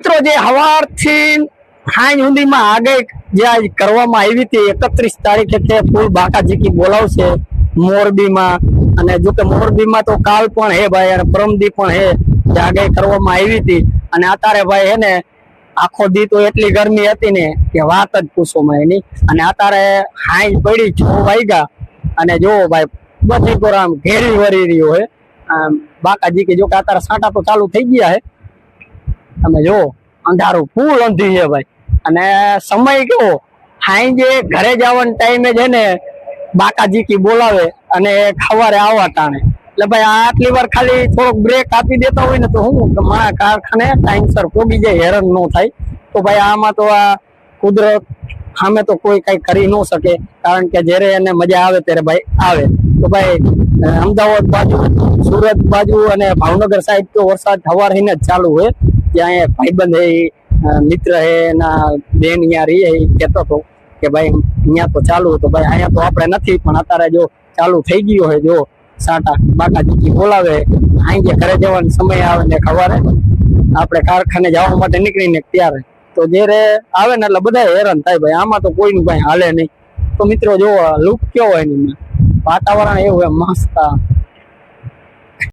મિત્રો જે હવારથી હાઈ સુધીમાં આગાહી જે આજ કરવામાં આવી હતી 31 તારીખે કે ફૂલ બાકાજીકી બોલાવશે મોરબીમાં, અને જો કે મોરબીમાં તો કાલ પણ હે ભાઈ અને પરમદી પણ હે જે આગાહી કરવામાં આવી હતી. અને અત્યારે ભાઈ હે ને આખો દી તો એટલી ગરમી હતી ને કે વાત જ પૂછોમાં એની. અને અત્યારે હાઈ પડી 6 વાગ્યા અને જો ભાઈ બધી તો આમ ઘેરી વરી રહ્યો હે બાકાજીકી. જો કે અત્યારે સાંટા તો ચાલુ થઈ ગયા હે, તમે જો અંધારું ફૂલ અંધી છે ભાઈ. અને સમય કેવો હાઈ જે ઘરે જવાના ટાઈમે છે ને બાકાજીકી બોલાવે અને સવારે આવવા ટાણે. એટલે ભાઈ આટલી વાર ખાલી થોડોક બ્રેક આપી દેતા હોય ને તો હું મારા કારખાને ટાઈમસર પોગી જાય, હેરાન ન થાય. તો ભાઈ આમાં તો આ કુદરત સામે તો કોઈ કઈ કરી ન શકે, કારણ કે જયારે એને મજા આવે ત્યારે ભાઈ આવે. તો ભાઈ અમદાવાદ બાજુ, સુરત બાજુ અને ભાવનગર સાઈડ તો વરસાદ સવારથી જ ચાલુ હોય. ત્યાં ભાઈબંધ હે, મિત્ર હે, એના બેન અહીંયા રહી એ કહેતો હતો કે ભાઈ અહીંયા તો ચાલુ. તો ભાઈ અહીંયા તો આપણે નથી, પણ અત્યારે જો ચાલુ થઈ ગયો હોય. જો સાટા બાકાજીકી બોલાવે, અહીં જે ઘરે જવાનો સમય આવે ને સવારે આપણે કારખાને જવા માટે નીકળીને ત્યારે તો જયારે આવે ને એટલે બધા હેરાન થાય ભાઈ. આમાં તો કોઈનું ભાઈ હાલે નહીં. તો મિત્રો જો લુક કેવો હોય એની વાતાવરણ એવું મસ્ત